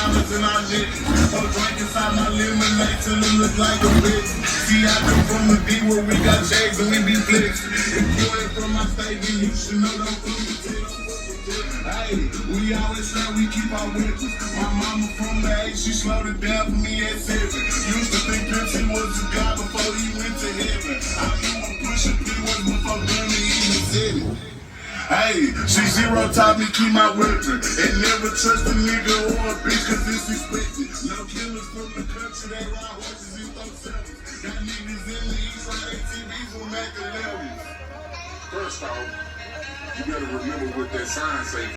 dollars and I lit it. So drink inside my lemonade till it look like a bitch. See, I come from the D where we got shades and we be flexing. If you ain't from my state, then you should know don't fuck with it. Hey, we always say we keep our weapons. My mama from the 8, she slowed it down for me at 7. Used to think Pepsi was a god before he went to heaven. I remember pushing P was before Grammy even said it. Hey, C0 taught me keep my weapon and never trust a nigga or a bitch cause it's expected. No killers from the country, they ride horses and throw sevens. Got niggas in the east on ATVs with Mac 11s. First off, you gotta remember what that sign say.